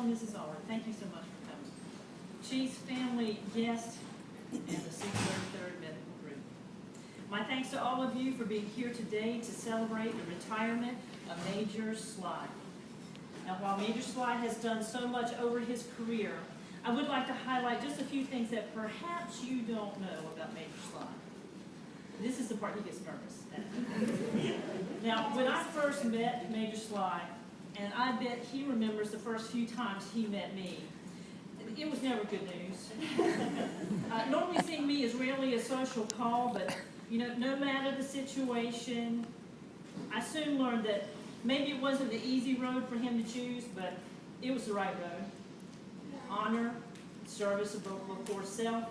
Mrs. Allred, thank you so much for coming. Chief's family, guest, and the 633rd Medical Group. My thanks to all of you for being here today to celebrate the retirement of Major Sly. Now, while Major Sly has done so much over his career, I would like to highlight just a few things that perhaps you don't know about Major Sly. This is the part he gets nervous. Now, when I first met Major Sly, and I bet he remembers the first few times he met me, it was never good news. Normally seeing me is rarely a social call, but no matter the situation, I soon learned that maybe it wasn't the easy road for him to choose, but it was the right road. Honor, service before self,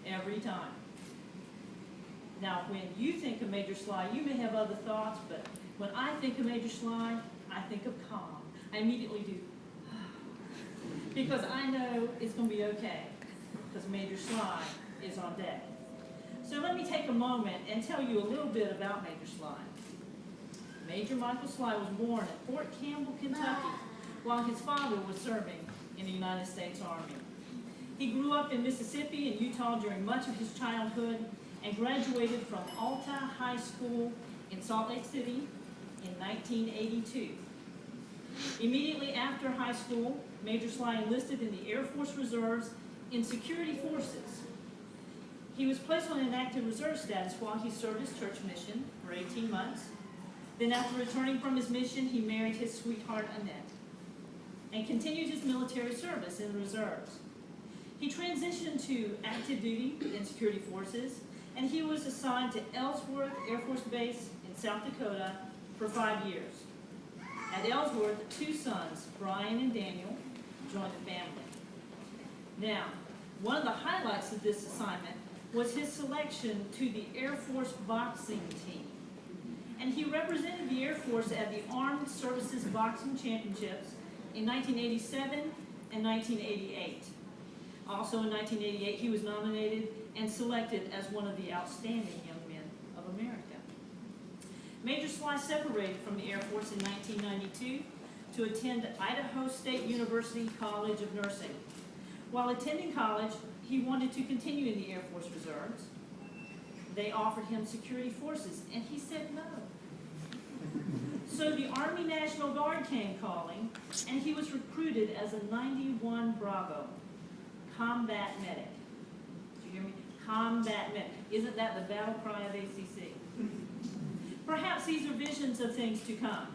every time. Now, when you think of Major Sly, you may have other thoughts, but when I think of Major Sly, I think of calm. I immediately do. Because I know it's going to be okay, because Major Sly is on deck. So let me take a moment and tell you a little bit about Major Sly. Major Michael Sly was born at Fort Campbell, Kentucky, while his father was serving in the United States Army. He grew up in Mississippi and Utah during much of his childhood and graduated from Alta High School in Salt Lake City in 1982. Immediately after high school, Major Sly enlisted in the Air Force Reserves in security forces. He was placed on inactive reserve status while he served his church mission for 18 months. Then after returning from his mission, he married his sweetheart Annette and continued his military service in the reserves. He transitioned to active duty in security forces, and he was assigned to Ellsworth Air Force Base in South Dakota for 5 years. At Ellsworth, 2 sons, Brian and Daniel, joined the family. Now, one of the highlights of this assignment was his selection to the Air Force boxing team. And he represented the Air Force at the Armed Services Boxing Championships in 1987 and 1988. Also in 1988, he was nominated and selected as one of the outstanding young men of America. Major Sly separated from the Air Force in 1992 to attend Idaho State University College of Nursing. While attending college, he wanted to continue in the Air Force Reserves. They offered him security forces, and he said no. So the Army National Guard came calling, and he was recruited as a 91 Bravo combat medic. Did you hear me? Combat medic. Isn't that the battle cry of ACC? Perhaps these are visions of things to come.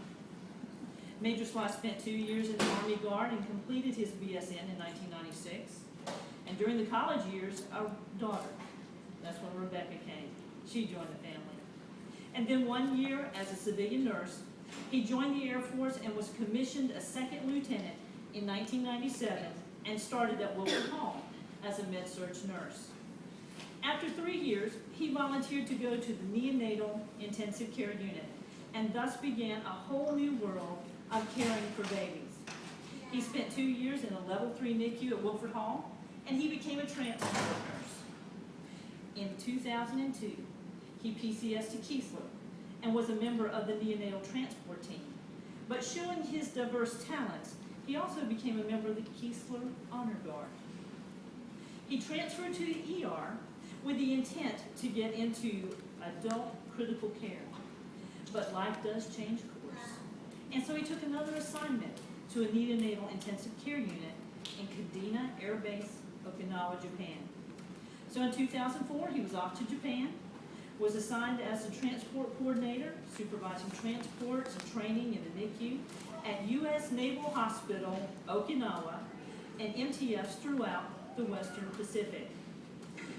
Major Sly spent 2 years in the Army Guard and completed his BSN in 1996. And during the college years, a daughter, that's when Rebecca came, she joined the family. And then 1 year as a civilian nurse, he joined the Air Force and was commissioned a second lieutenant in 1997 and started at Wilford Hall as a med-surg nurse. After 3 years, he volunteered to go to the neonatal intensive care unit and thus began a whole new world of caring for babies. He spent 2 years in a level 3 NICU at Wilford Hall, and he became a transport nurse. In 2002, he PCS'd to Keesler and was a member of the neonatal transport team. But showing his diverse talents, he also became a member of the Keesler Honor Guard. He transferred to the ER with the intent to get into adult critical care. But life does change course. And so he took another assignment to a neonatal intensive care unit in Kadena Air Base, Okinawa, Japan. So in 2004, he was off to Japan, was assigned as a transport coordinator, supervising transports and training in the NICU at U.S. Naval Hospital, Okinawa, and MTFs throughout the Western Pacific.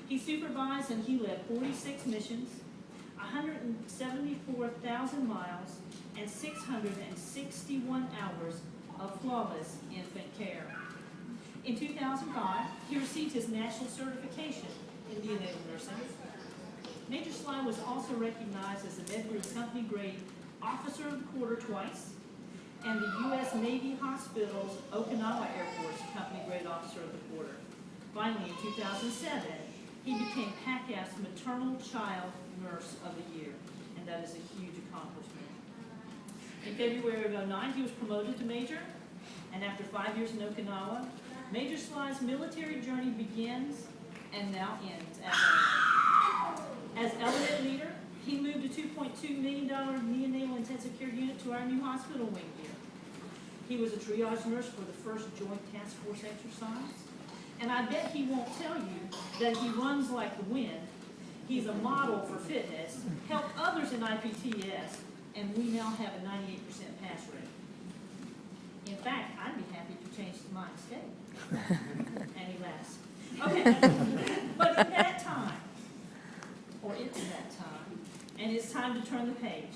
He supervised and he led 46 missions, 174,000 miles, and 661 hours of flawless infant care. In 2005, he received his national certification in neonatal nursing. Major Sly was also recognized as the Medford Company Grade Officer of the Quarter twice, and the U.S. Navy Hospital's Okinawa Air Force Company Grade Officer of the Quarter. Finally, in 2007, he became PACAF's Maternal Child Nurse of the Year, and that is a huge accomplishment. In February of 2009, he was promoted to Major, And after 5 years in Okinawa, Major Sly's military journey begins and now ends at home. As element leader, he moved a $2.2 million neonatal intensive care unit to our new hospital wing here. He was a triage nurse for the first Joint Task Force exercise. And I bet he won't tell you that he runs like the wind. He's a model for fitness, helped others in IPTS, and we now have a 98% pass rate. In fact, I'd be happy to change my state. And he laughs. Okay, but in that time, or it's that time, and it's time to turn the page.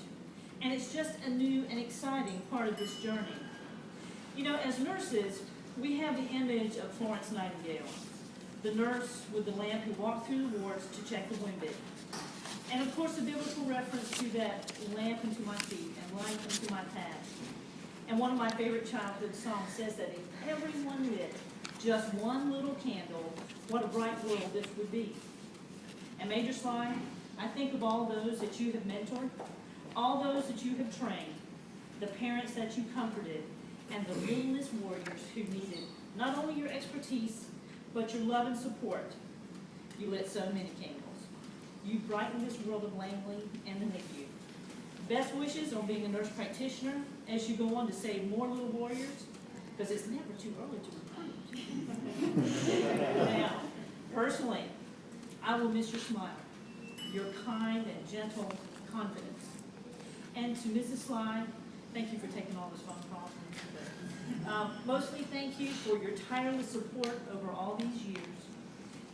And it's just a new and exciting part of this journey. You know, as nurses, we have the image of Florence Nightingale, the nurse with the lamp who walked through the wards to check the wounded. And of course, the biblical reference to that lamp unto my feet and light unto my path. And one of my favorite childhood songs says that if everyone lit just one little candle, what a bright world this would be. And Major Sly, I think of all those that you have mentored, all those that you have trained, the parents that you comforted, and the littlest warriors who needed not only your expertise, but your love and support. You lit so many candles. You brightened this world of Langley and the NICU. Best wishes on being a nurse practitioner as you go on to save more little warriors, because it's never too early to recruit. Now, personally, I will miss your smile, your kind and gentle confidence. And to Mrs. Sly, thank you for taking all those phone calls. Mostly thank you for your tireless support over all these years.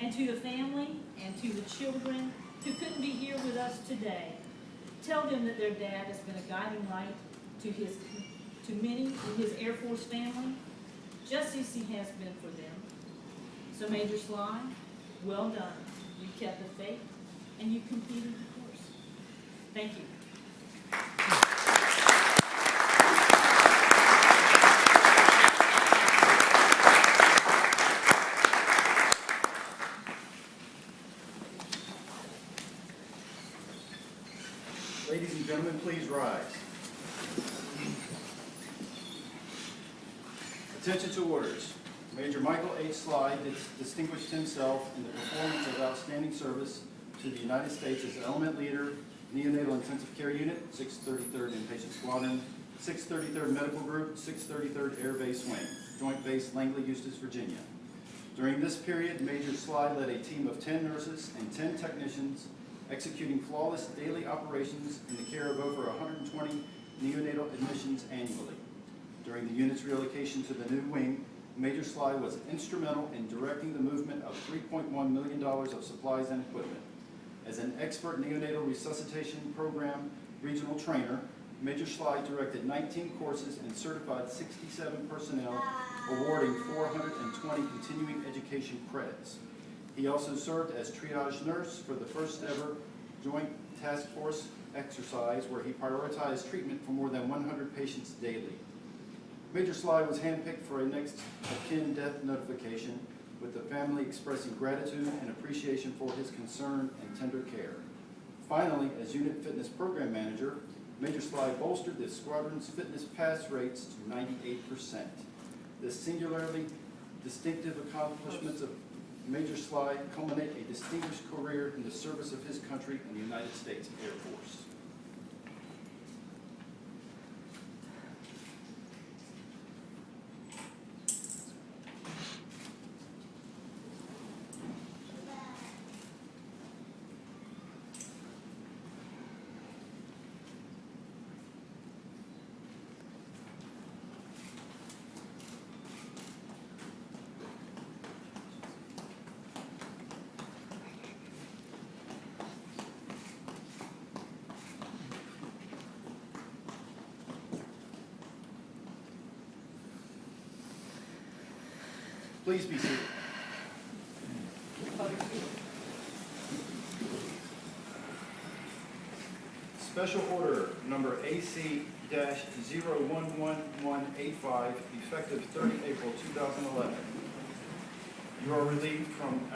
And to the family and to the children who couldn't be here with us today, tell them that their dad has been a guiding light to many in his Air Force family, just as he has been for them. So Major Sly, well done. You kept the faith and you completed the course. Thank you. Ladies and gentlemen, please rise. Attention to orders. Major Michael H. Sly distinguished himself in the performance of outstanding service to the United States as element leader, Neonatal Intensive Care Unit, 633rd Inpatient Squadron, 633rd Medical Group, 633rd Air Base Wing, Joint Base Langley, Eustis, Virginia. During this period, Major Sly led a team of 10 nurses and 10 technicians executing flawless daily operations in the care of over 120 neonatal admissions annually. During the unit's relocation to the new wing, Major Sly was instrumental in directing the movement of $3.1 million of supplies and equipment. As an expert neonatal resuscitation program regional trainer, Major Sly directed 19 courses and certified 67 personnel, awarding 420 continuing education credits. He also served as triage nurse for the first ever Joint Task Force exercise, where he prioritized treatment for more than 100 patients daily. Major Sly was handpicked for a next of kin death notification, with the family expressing gratitude and appreciation for his concern and tender care. Finally, as unit fitness program manager, Major Sly bolstered the squadron's fitness pass rates to 98%. This singularly distinctive accomplishments of Major Sly culminate a distinguished career in the service of his country in the United States Air Force. Please be seated. Special order number AC-0111185, effective 30 April 2011. You are relieved from